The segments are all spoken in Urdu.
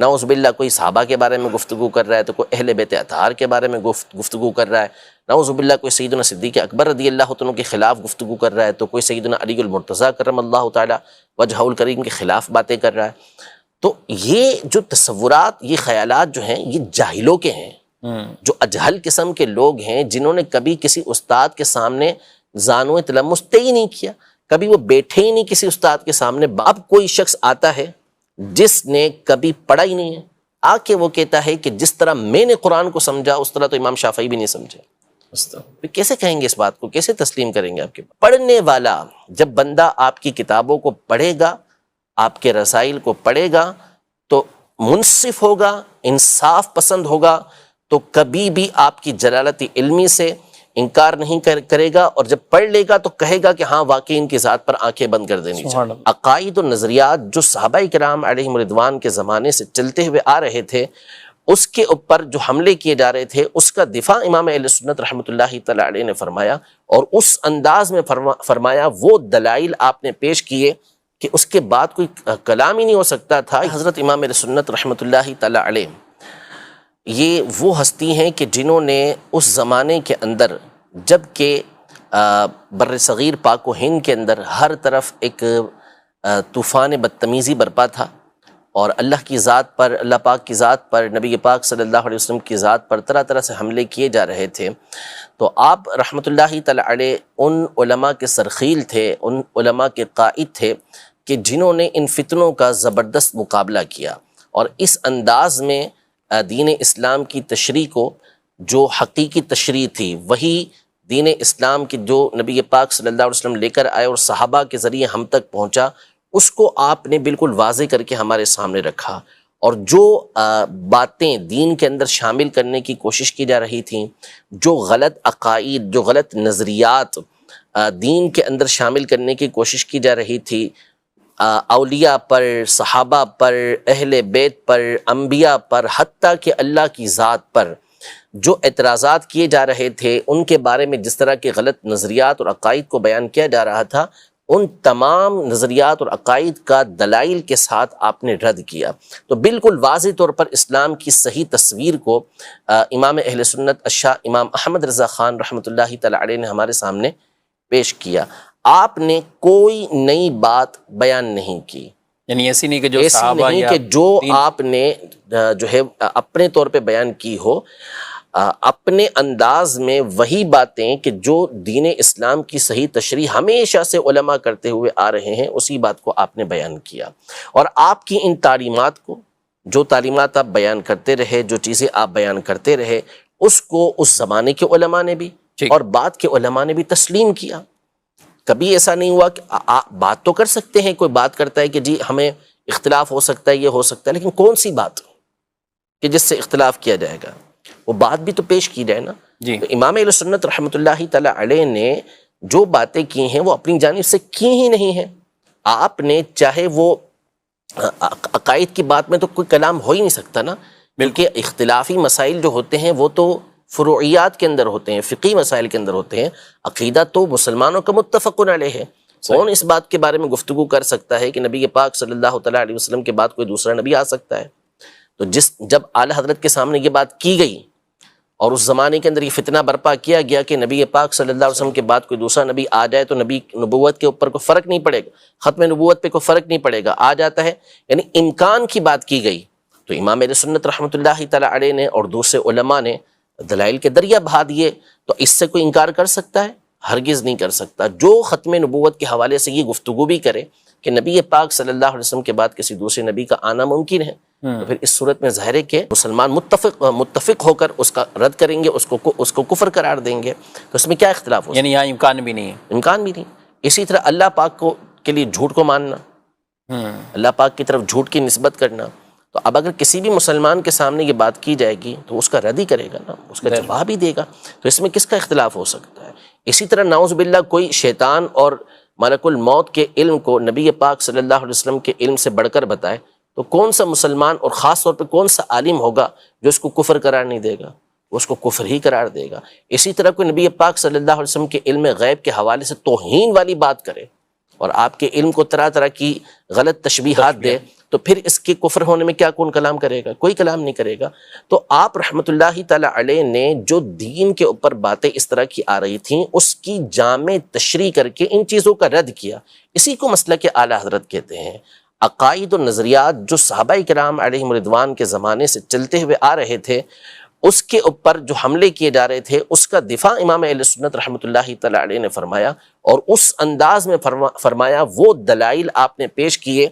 نعوذ باللہ کوئی صحابہ کے بارے میں گفتگو کر رہا ہے تو کوئی اہل بیت اطہار کے بارے میں گفتگو کر رہا ہے، نعوذ باللہ کوئی سیدنا صدیق اکبر رضی اللہ عنہ کے خلاف گفتگو کر رہا ہے تو کوئی سیدنا علی المرتضیٰ کرم اللہ تعالی وجہہ الکریم کے خلاف باتیں کر رہا ہے۔ تو یہ جو تصورات، یہ خیالات جو ہیں یہ جاہلوں کے ہیں، جو اجہل قسم کے لوگ ہیں، جنہوں نے کبھی کسی استاد کے سامنے زانو تلمس طے ہی نہیں کیا، کبھی وہ بیٹھے ہی نہیں کسی استاد کے سامنے۔ اب کوئی شخص آتا ہے جس نے کبھی پڑھا ہی نہیں ہے، آ کے وہ کہتا ہے کہ جس طرح میں نے قرآن کو سمجھا اس طرح تو امام شافعی بھی نہیں سمجھے۔ پھر کیسے کہیں گے اس بات کو، کیسے تسلیم کریں گے آپ کے پڑھنے والا؟ جب بندہ آپ کی کتابوں کو پڑھے گا، آپ کے رسائل کو پڑھے گا تو منصف ہوگا، انصاف پسند ہوگا، تو کبھی بھی آپ کی جلالت علمی سے انکار نہیں کرے گا، اور جب پڑھ لے گا تو کہے گا کہ ہاں واقعی ان کی ذات پر آنکھیں بند کر دینی چاہیے۔ عقائد و نظریات جو صحابہ کرام علیہم رضوان کے زمانے سے چلتے ہوئے آ رہے تھے، اس کے اوپر جو حملے کیے جا رہے تھے، اس کا دفاع امام اہل سنت رحمۃ اللہ تعالی علیہ نے فرمایا، اور اس انداز میں فرمایا، وہ دلائل آپ نے پیش کیے کہ اس کے بعد کوئی کلام ہی نہیں ہو سکتا تھا۔ حضرت امام اہل سنت رحمۃ اللہ تعالی علیہ یہ وہ ہستی ہیں کہ جنہوں نے اس زمانے کے اندر، جب کہ بر صغیر پاک و ہند کے اندر ہر طرف ایک طوفان بدتمیزی برپا تھا، اور اللہ کی ذات پر، اللہ پاک کی ذات پر، نبی پاک صلی اللہ علیہ وسلم کی ذات پر طرح طرح سے حملے کیے جا رہے تھے، تو آپ رحمۃ اللہ تعالی علیہ ان علماء کے سرخیل تھے، ان علماء کے قائد تھے کہ جنہوں نے ان فتنوں کا زبردست مقابلہ کیا، اور اس انداز میں دین اسلام کی تشریح کو، جو حقیقی تشریح تھی وہی دین اسلام کی جو نبی پاک صلی اللہ علیہ وسلم لے کر آئے اور صحابہ کے ذریعے ہم تک پہنچا، اس کو آپ نے بالکل واضح کر کے ہمارے سامنے رکھا، اور جو باتیں دین کے اندر شامل کرنے کی کوشش کی جا رہی تھیں، جو غلط عقائد، جو غلط نظریات دین کے اندر شامل کرنے کی کوشش کی جا رہی تھی، اولیاء پر، صحابہ پر، اہل بیت پر، انبیاء پر، حتیٰ کہ اللہ کی ذات پر جو اعتراضات کیے جا رہے تھے، ان کے بارے میں جس طرح کے غلط نظریات اور عقائد کو بیان کیا جا رہا تھا، ان تمام نظریات اور عقائد کا دلائل کے ساتھ آپ نے رد کیا۔ تو بالکل واضح طور پر اسلام کی صحیح تصویر کو امام اہل سنت الشاہ امام احمد رضا خان رحمۃ اللہ تعالی علیہ نے ہمارے سامنے پیش کیا۔ آپ نے کوئی نئی بات بیان نہیں کی، یعنی ایسی نہیں کہ جو صحابہ نہیں کہ جو آپ نے جو ہے اپنے طور پہ بیان کی ہو، اپنے انداز میں وہی باتیں کہ جو دین اسلام کی صحیح تشریح ہمیشہ سے علماء کرتے ہوئے آ رہے ہیں، اسی بات کو آپ نے بیان کیا، اور آپ کی ان تعلیمات کو، جو تعلیمات آپ بیان کرتے رہے، جو چیزیں آپ بیان کرتے رہے، اس کو اس زمانے کے علماء نے بھی اور بعد کے علماء نے بھی تسلیم کیا۔ کبھی ایسا نہیں ہوا کہ بات تو کر سکتے ہیں، کوئی بات کرتا ہے کہ جی ہمیں اختلاف ہو سکتا ہے، یہ ہو سکتا ہے، لیکن کون سی بات کہ جس سے اختلاف کیا جائے گا، وہ بات بھی تو پیش کی جائے نا۔ تو امام اہل سنت رحمۃ اللہ تعالی علیہ نے جو باتیں کی ہیں وہ اپنی جانب سے کی ہی نہیں ہیں۔ آپ نے چاہے وہ عقائد کی بات میں تو کوئی کلام ہو ہی نہیں سکتا نا، بلکہ اختلافی مسائل جو ہوتے ہیں وہ تو فروعیات کے اندر ہوتے ہیں، فقہی مسائل کے اندر ہوتے ہیں۔ عقیدہ تو مسلمانوں کا متفق علیہ ہے۔ کون اس بات کے بارے میں گفتگو کر سکتا ہے کہ نبی پاک صلی اللہ تعالیٰ علیہ وسلم کے بعد کوئی دوسرا نبی آ سکتا ہے؟ تو جب اعلیٰ حضرت کے سامنے یہ بات کی گئی اور اس زمانے کے اندر یہ فتنہ برپا کیا گیا کہ نبی پاک صلی اللہ علیہ وسلم کے بعد کوئی دوسرا نبی آ جائے تو نبی نبوت کے اوپر کوئی فرق نہیں پڑے گا، ختم نبوت پہ کوئی فرق نہیں پڑے گا، آ جاتا ہے، یعنی امکان کی بات کی گئی، تو امام اہل سنت رحمۃ اللہ تعالی علیہ نے اور دوسرے علماء نے دلائل کے دریا بہا دیے، تو اس سے کوئی انکار کر سکتا ہے؟ ہرگز نہیں کر سکتا۔ جو ختم نبوت کے حوالے سے یہ گفتگو بھی کرے کہ نبی پاک صلی اللہ علیہ وسلم کے بعد کسی دوسرے نبی کا آنا ممکن ہے، تو پھر اس صورت میں ظاہر ہے کہ مسلمان متفق ہو کر اس کا رد کریں گے، اس کو کفر قرار دیں گے، تو اس میں کیا اختلاف ہو سکتا ہے؟ یعنی یہاں امکان بھی نہیں ہے، امکان بھی نہیں۔ اسی طرح اللہ پاک کے لیے جھوٹ کو ماننا، اللہ پاک کی طرف جھوٹ کی نسبت کرنا، تو اب اگر کسی بھی مسلمان کے سامنے یہ بات کی جائے گی تو اس کا رد ہی کرے گا نا، اس کا جواب ہی دے گا، تو اس میں کس کا اختلاف ہو سکتا ہے؟ اسی طرح نعوذ باللہ کوئی شیطان اور ملک الموت کے علم کو نبی پاک صلی اللہ علیہ وسلم کے علم سے بڑھ کر بتائے، تو کون سا مسلمان اور خاص طور پہ کون سا عالم ہوگا جو اس کو کفر قرار نہیں دے گا؟ وہ اس کو کفر ہی قرار دے گا۔ اسی طرح کوئی نبی پاک صلی اللہ علیہ وسلم کے علم غیب کے حوالے سے توہین والی بات کرے اور آپ کے علم کو طرح طرح کی غلط تشبیہات دے، تو پھر اس کے کفر ہونے میں کیا کون کلام کرے گا؟ کوئی کلام نہیں کرے گا۔ تو آپ رحمۃ اللہ تعالی علیہ نے جو دین کے اوپر باتیں اس طرح کی آ رہی تھیں اس کی جامع تشریح کر کے ان چیزوں کا رد کیا۔ اسی کو مسلک اعلیٰ حضرت کہتے ہیں۔ عقائد و نظریات جو صحابہ کرام علیہم رضوان کے زمانے سے چلتے ہوئے آ رہے تھے، اس کے اوپر جو حملے کیے جا رہے تھے، اس کا دفاع امام اہل سنت رحمۃ اللہ تعالی علیہ نے فرمایا، اور اس انداز میں فرمایا، وہ دلائل آپ نے پیش کیے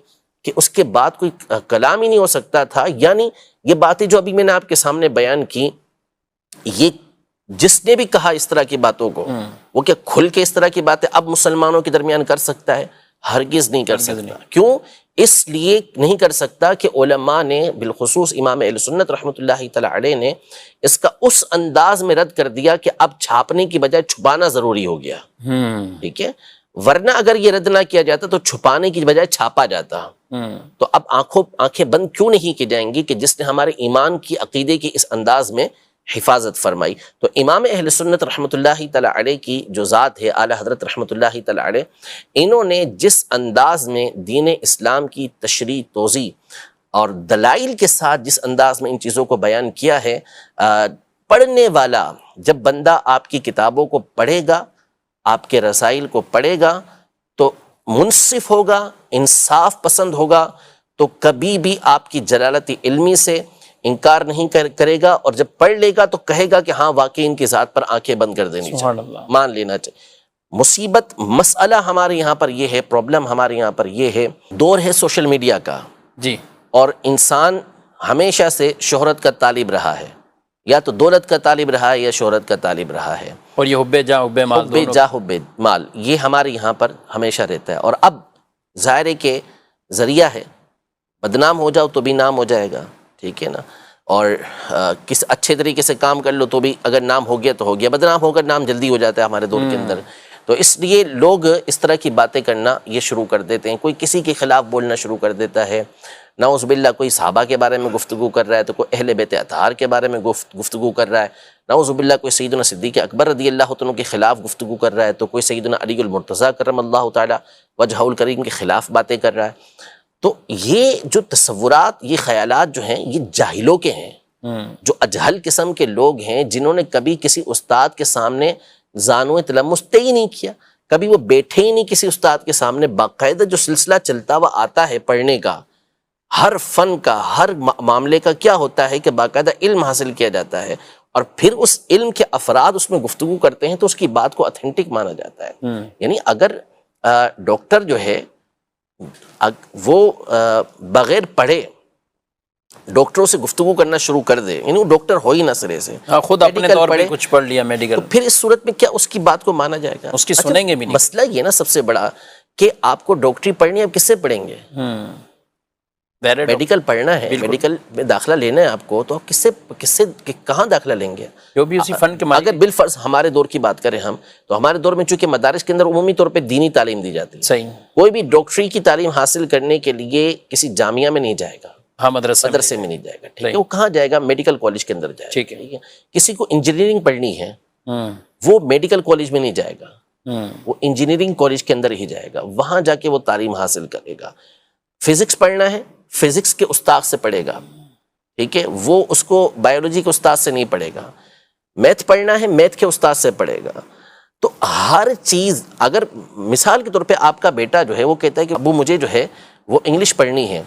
کہ اس کے بعد کوئی کلام ہی نہیں ہو سکتا تھا۔ یعنی یہ باتیں جو ابھی میں نے آپ کے سامنے بیان کی، یہ جس نے بھی کہا اس طرح کی باتوں کو، وہ کیا کھل کے اس طرح کی باتیں اب مسلمانوں کے درمیان کر سکتا ہے؟ ہرگز نہیں کر سکتا۔ کیوں؟ اس لیے نہیں کر سکتا کہ علماء نے، بالخصوص امام اہل سنت رحمۃ اللہ تعالی علیہ نے، اس کا اس انداز میں رد کر دیا کہ اب چھاپنے کی بجائے چھپانا ضروری ہو گیا۔ ٹھیک ہے، ورنہ اگر یہ رد نہ کیا جاتا تو چھپانے کی بجائے چھاپا جاتا۔ تو اب آنکھیں بند کیوں نہیں کی جائیں گی کہ جس نے ہمارے ایمان کی، عقیدے کی اس انداز میں حفاظت فرمائی۔ تو امام اہل سنت رحمۃ اللہ تعالی علیہ کی جو ذات ہے، اعلیٰ حضرت رحمۃ اللہ تعالی علیہ، انہوں نے جس انداز میں دین اسلام کی تشریح، توضیح اور دلائل کے ساتھ جس انداز میں ان چیزوں کو بیان کیا ہے، پڑھنے والا جب بندہ آپ کی کتابوں کو پڑھے گا، آپ کے رسائل کو پڑھے گا، تو منصف ہوگا، انصاف پسند ہوگا، تو کبھی بھی آپ کی جلالت علمی سے انکار نہیں کرے گا، اور جب پڑھ لے گا تو کہے گا کہ ہاں واقعی ان کی ذات پر آنکھیں بند کر دینی چاہیے، مان لینا چاہیے۔ مصیبت مسئلہ ہمارے یہاں پر یہ ہے، پرابلم ہمارے یہاں پر یہ ہے، دور ہے سوشل میڈیا کا، جی، اور انسان ہمیشہ سے شہرت کا طالب رہا ہے، یا تو دولت کا طالب رہا ہے یا شہرت کا طالب رہا ہے، اور یہ حب جاہ حب مال، حب جاہ حب مال، یہ ہمارے یہاں پر ہمیشہ رہتا ہے۔ اور اب ظاہر ہے کہ ذریعہ ہے، بدنام ہو جاؤ تو بھی نام ہو جائے گا، ٹھیک ہے نا، اور کس اچھے طریقے سے کام کر لو تو بھی اگر نام ہو گیا تو ہو گیا، بدنام ہو کر نام جلدی ہو جاتا ہے ہمارے دور کے اندر۔ تو اس لیے لوگ اس طرح کی باتیں کرنا یہ شروع کر دیتے ہیں، کوئی کسی کے خلاف بولنا شروع کر دیتا ہے، نعوذ باللہ کوئی صحابہ کے بارے میں گفتگو کر رہا ہے، تو کوئی اہل بیت اطہار کے بارے میں گفتگو کر رہا ہے، نعوذ باللہ کوئی سیدنا صدیق اکبر رضی اللہ عنہ کے خلاف گفتگو کر رہا ہے، تو کوئی سیدنا علی المرتضیٰ کرم اللہ تعالی وجہہ الکریم کے خلاف باتیں کر رہا ہے۔ تو یہ جو تصورات، یہ خیالات جو ہیں، یہ جاہلوں کے ہیں، جو اجہل قسم کے لوگ ہیں، جنہوں نے کبھی کسی استاد کے سامنے زانو تلمس طے ہی نہیں کیا، کبھی وہ بیٹھے ہی نہیں کسی استاد کے سامنے۔ باقاعدہ جو سلسلہ چلتا ہوا آتا ہے پڑھنے کا، ہر فن کا، ہر معاملے کا کیا ہوتا ہے کہ باقاعدہ علم حاصل کیا جاتا ہے، اور پھر اس علم کے افراد اس میں گفتگو کرتے ہیں تو اس کی بات کو اتھینٹک مانا جاتا ہے۔ یعنی اگر ڈاکٹر جو ہے وہ بغیر پڑھے ڈاکٹروں سے گفتگو کرنا شروع کر دے، یعنی وہ ڈاکٹر ہو ہی نہ سرے سے، خود اپنے طور پہ کچھ پڑھ لیا میڈیکل، تو پھر اس صورت میں کیا اس کی بات کو مانا جائے گا؟ اس کی سنیں گے بھی نہیں۔ مسئلہ یہ نا سب سے بڑا کہ آپ کو ڈاکٹری پڑھنی ہے، آپ کس سے پڑھیں گے؟ میڈیکل پڑھنا ہے، میڈیکل میں داخلہ لینا ہے آپ کو، تو آپ کس سے کہاں داخلہ لیں گے؟ جو بھی اسی فن کے اگر بالفرض ہمارے دور کی بات کریں ہم، تو ہمارے دور میں چونکہ مدارس کے اندر عمومی طور پہ دینی تعلیم دی جاتی ہے، صحیح، کوئی بھی ڈاکٹری کی تعلیم حاصل کرنے کے لیے کسی جامعہ میں نہیں جائے گا، ہاں مدرسے میں نہیں جائے گا، ٹھیک ہے، وہ کہاں جائے گا؟ میڈیکل کالج کے اندر جائے گا، ٹھیک ہے۔ کسی کو انجینئرنگ پڑھنی ہے، وہ میڈیکل کالج میں نہیں جائے گا، وہ انجینئرنگ کالج کے اندر ہی جائے گا، وہاں جا کے وہ تعلیم حاصل کرے گا۔ فزکس پڑھنا ہے، فزکس کے استاد سے پڑھے گا، ٹھیک ہے، وہ اس کو بایولوجی کے استاد سے نہیں پڑھے گا۔ میتھ پڑھنا ہے، میتھ کے استاد سے پڑھے گا۔ تو ہر چیز، اگر مثال کے طور پہ آپ کا بیٹا جو ہے وہ کہتا ہے کہ ابو مجھے جو ہے وہ انگلش پڑھنی ہے،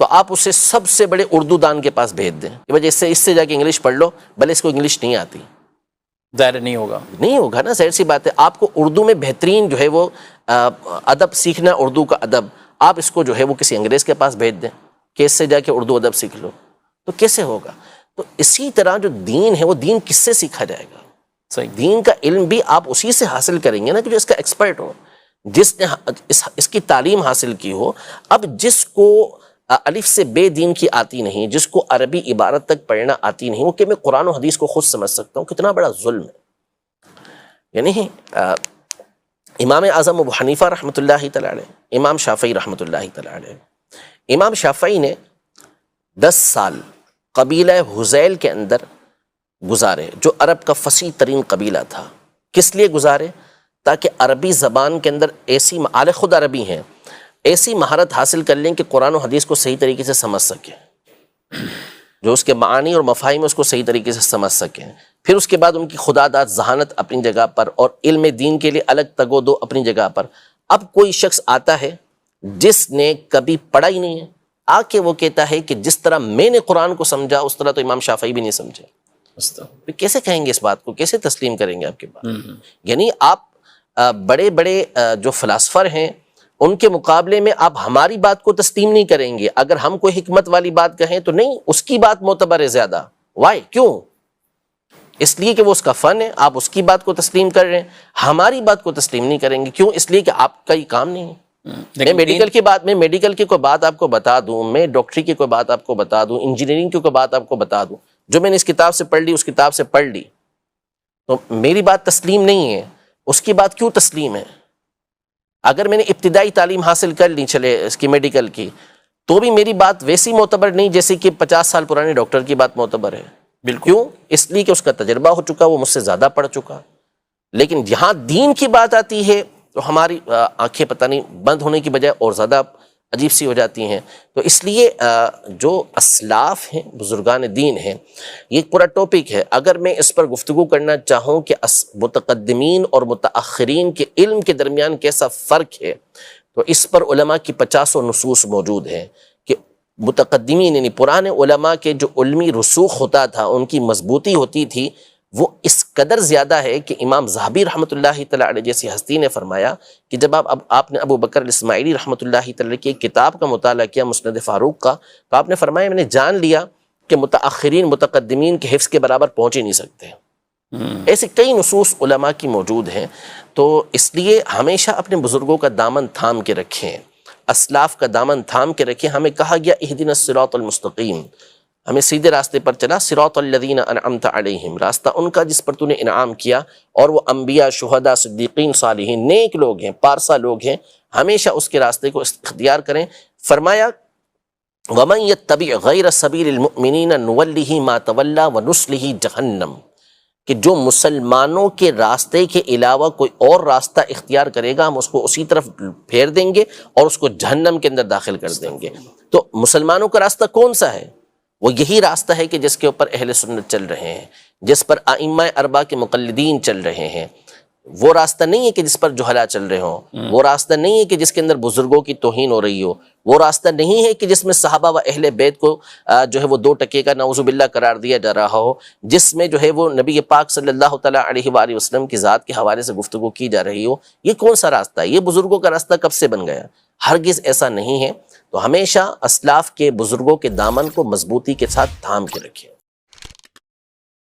تو آپ اسے سب سے بڑے اردو دان کے پاس بھیج دیں کہ وجہ اس سے جا کے انگلش پڑھ لو، بھلے اس کو انگلش نہیں آتی، ظاہر نہیں ہوگا نا، ظاہر سی بات ہے۔ آپ کو اردو میں بہترین جو ہے وہ ادب سیکھنا، اردو کا ادب، آپ اس کو جو ہے وہ کسی انگریز کے پاس بھیج دیں کہ اس سے جا کے اردو ادب سیکھ لو، تو کیسے ہوگا؟ تو اسی طرح جو دین ہے وہ دین کس سے سیکھا جائے گا؟ صحیح، دین کا علم بھی آپ اسی سے حاصل کریں گے نا کہ جو اس کا ایکسپرٹ ہو، جس نے اس کی تعلیم حاصل کی ہو۔ اب جس کو الف سے بے دین کی آتی نہیں، جس کو عربی عبارت تک پڑھنا آتی نہیں، وہ کہ میں قرآن و حدیث کو خود سمجھ سکتا ہوں، کتنا بڑا ظلم ہے۔ یعنی امام اعظم ابو حنیفہ رحمۃ اللہ تعالی علیہ، امام شافعی رحمۃ اللہ تعالی علیہ، امام شافعی نے 10 سال قبیلہ حذیل کے اندر گزارے، جو عرب کا فصیح ترین قبیلہ تھا۔ کس لیے گزارے؟ تاکہ عربی زبان کے اندر ایسی خود عربی ہیں، ایسی مہارت حاصل کر لیں کہ قرآن و حدیث کو صحیح طریقے سے سمجھ سکیں، جو اس کے معانی اور مفاہیم اس کو صحیح طریقے سے سمجھ سکیں، پھر اس کے بعد ان کی خداداد ذہانت اپنی جگہ پر اور علم دین کے لیے الگ تگ و دو اپنی جگہ پر۔ اب کوئی شخص آتا ہے جس نے کبھی پڑھا ہی نہیں ہے، آ کے وہ کہتا ہے کہ جس طرح میں نے قرآن کو سمجھا اس طرح تو امام شافعی بھی نہیں سمجھے، پھر کیسے کہیں گے اس بات کو، کیسے تسلیم کریں گے آپ کی بات؟ یعنی آپ بڑے بڑے جو فلاسفر ہیں ان کے مقابلے میں آپ ہماری بات کو تسلیم نہیں کریں گے۔ اگر ہم کوئی حکمت والی بات کہیں تو نہیں، اس کی بات معتبر ہے زیادہ۔ وائی؟ کیوں؟ اس لیے کہ وہ اس کا فن ہے، آپ اس کی بات کو تسلیم کر رہے ہیں، ہماری بات کو تسلیم نہیں کریں گے۔ کیوں؟ اس لیے کہ آپ کا یہ کام نہیں ہے۔ میں میڈیکل کی کوئی بات آپ کو بتا دوں، میں ڈاکٹری کی کوئی بات آپ کو بتا دوں، انجینئرنگ کی کوئی بات آپ کو بتا دوں، جو میں نے اس کتاب سے پڑھ لی اس کتاب سے پڑھ لی، تو میری بات تسلیم نہیں ہے، اس کی بات کیوں تسلیم ہے؟ اگر میں نے ابتدائی تعلیم حاصل کر لی چلے اس کی میڈیکل کی، تو بھی میری بات ویسی معتبر نہیں جیسے کہ 50 سال پرانے ڈاکٹر کی بات معتبر ہے۔ بالکل۔ کیوں؟ اس لیے کہ اس کا تجربہ ہو چکا، وہ مجھ سے زیادہ پڑھ چکا۔ لیکن جہاں دین کی بات آتی ہے تو ہماری آنکھیں پتہ نہیں بند ہونے کی بجائے اور زیادہ عجیب سی ہو جاتی ہیں۔ تو اس لیے جو اسلاف ہیں، بزرگان دین ہیں، یہ ایک پورا ٹاپک ہے۔ اگر میں اس پر گفتگو کرنا چاہوں کہ متقدمین اور متاخرین کے علم کے درمیان کیسا فرق ہے، تو اس پر علماء کی 50 نصوص موجود ہیں کہ متقدمین یعنی پرانے علماء کے جو علمی رسوخ ہوتا تھا، ان کی مضبوطی ہوتی تھی، وہ اس قدر زیادہ ہے کہ امام ذہبی رحمۃ اللہ تعالیٰ علیہ جیسی ہستی نے فرمایا کہ جب آپ نے ابو بکر الاسماعیلی رحمۃ اللہ تعالیٰ کی ایک کتاب کا مطالعہ کیا، مسند فاروق کا، تو آپ نے فرمایا میں نے جان لیا کہ متاخرین متقدمین کے حفظ کے برابر پہنچ ہی نہیں سکتے۔ ایسے کئی نصوص علماء کی موجود ہیں، تو اس لیے ہمیشہ اپنے بزرگوں کا دامن تھام کے رکھیں، اسلاف کا دامن تھام کے رکھیں۔ ہمیں کہا گیا اہدنا الصراط المستقیم، ہمیں سیدھے راستے پر چلا، صراط الذین انعمت علیہم، راستہ ان کا جس پر تو نے انعام کیا، اور وہ انبیاء، شہداء، صدیقین، صالحین، نیک لوگ ہیں، پارسا لوگ ہیں، ہمیشہ اس کے راستے کو اختیار کریں۔ فرمایا وَمَن يَتَّبِعْ غَيْرَ سَبِيلِ الْمُؤْمِنِينَ نُوَلِّهِ مَا تَوَلَّى وَنُصْلِهِ جَهَنَّمَ، کہ جو مسلمانوں کے راستے کے علاوہ کوئی اور راستہ اختیار کرے گا، ہم اس کو اسی طرف پھیر دیں گے اور اس کو جہنم کے اندر داخل کر دیں گے۔ تو مسلمانوں کا راستہ کون سا ہے؟ وہ یہی راستہ ہے کہ جس کے اوپر اہل سنت چل رہے ہیں، جس پر ائمہ اربعہ کے مقلدین چل رہے ہیں۔ وہ راستہ نہیں ہے کہ جس پر جہلا چل رہے ہوں، وہ راستہ نہیں ہے کہ جس کے اندر بزرگوں کی توہین ہو رہی ہو، وہ راستہ نہیں ہے کہ جس میں صحابہ و اہل بیت کو جو ہے وہ 2 ٹکے کا نعوذ باللہ قرار دیا جا رہا ہو، جس میں جو ہے وہ نبی پاک صلی اللہ تعالیٰ علیہ وآلہ وسلم کی ذات کے حوالے سے گفتگو کی جا رہی ہو۔ یہ کون سا راستہ ہے؟ یہ بزرگوں کا راستہ کب سے بن گیا؟ ہرگز ایسا نہیں ہے۔ تو ہمیشہ اسلاف کے بزرگوں کے دامن کو مضبوطی کے ساتھ تھام کے رکھیں۔